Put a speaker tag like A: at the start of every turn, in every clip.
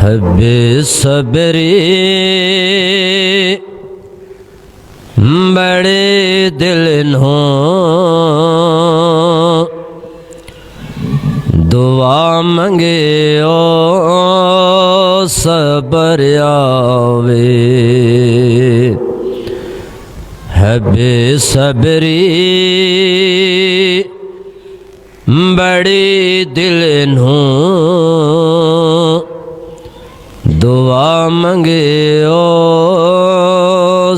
A: बेसब्री बड़े दिल नो दुआ मंगे ओ सबर आवे है बेसब्री बड़े दिल नो दुआ मंगे ओ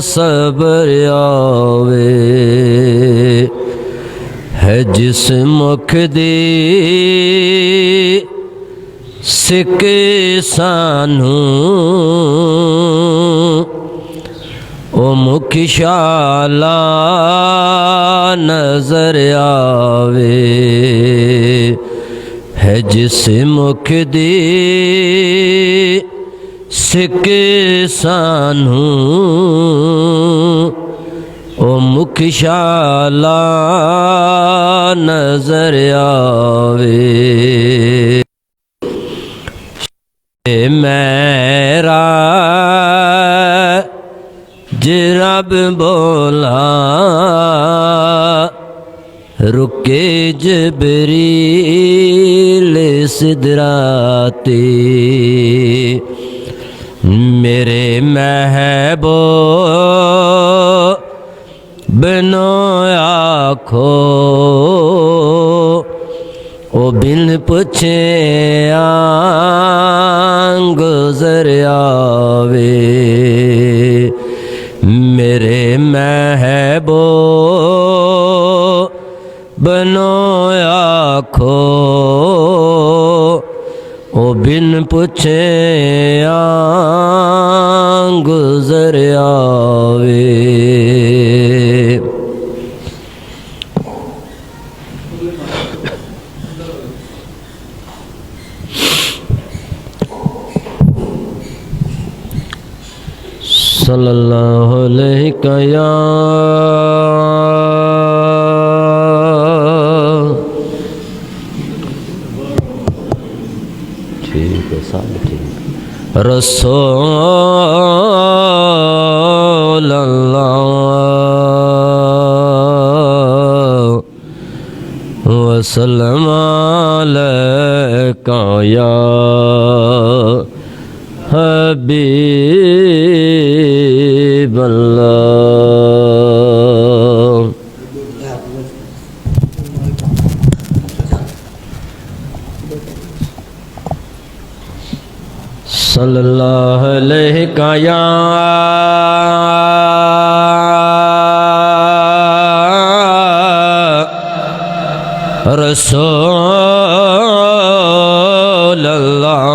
A: सबर आवे है जिस मुख दी सिके सानू ओ मुख शाला नजर आवे है जिस मुख दी सिके सानू ओ मुख शाला नजर आवे मेरा जरब बोला रुके जबरील सिदराती मेरे महबो बिनो आखो ओ बिन पूछे गुजर आवे मेरे महबो बिनो आखो ओ बिन पूछे गुजर आवे सल्लल्लाहु अलैहि या ठीक है सब ठीक रसूल अल्लाह वसल्लम अलैका या हबीब अल्लाह सल्लल्लाहु अलैहि या रसूल अल्लाह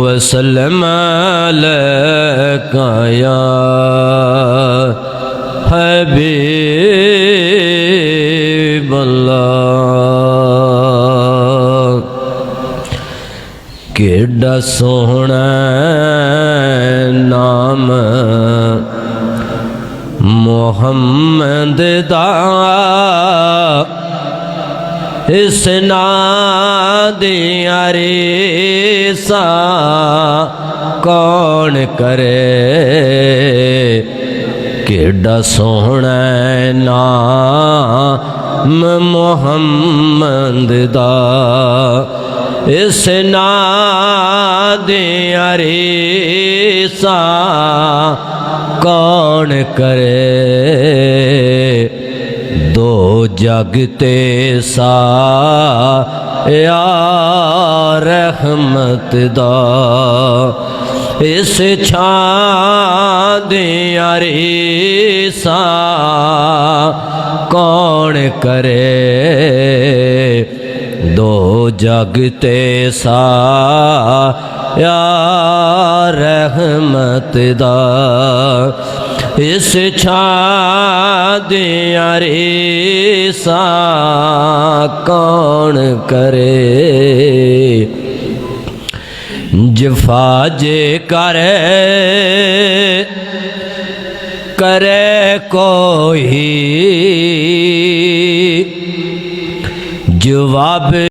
A: वसल्लम अलैका या हबीब अल्लाह केड़ा सोहना नाम मोहम्मद दा इस नाम दिया रेसा कौन करे केड़ा सोहना नाम मोहम्मद दा इस नाम दिया रेसा कौन करे दो जगते सा या रहमत दा इस छां दिया रेसा कौन करे दो जगते सा या रहमत दा इस छां दिया रेसा कौन करे जफा जे करे कोई जवाब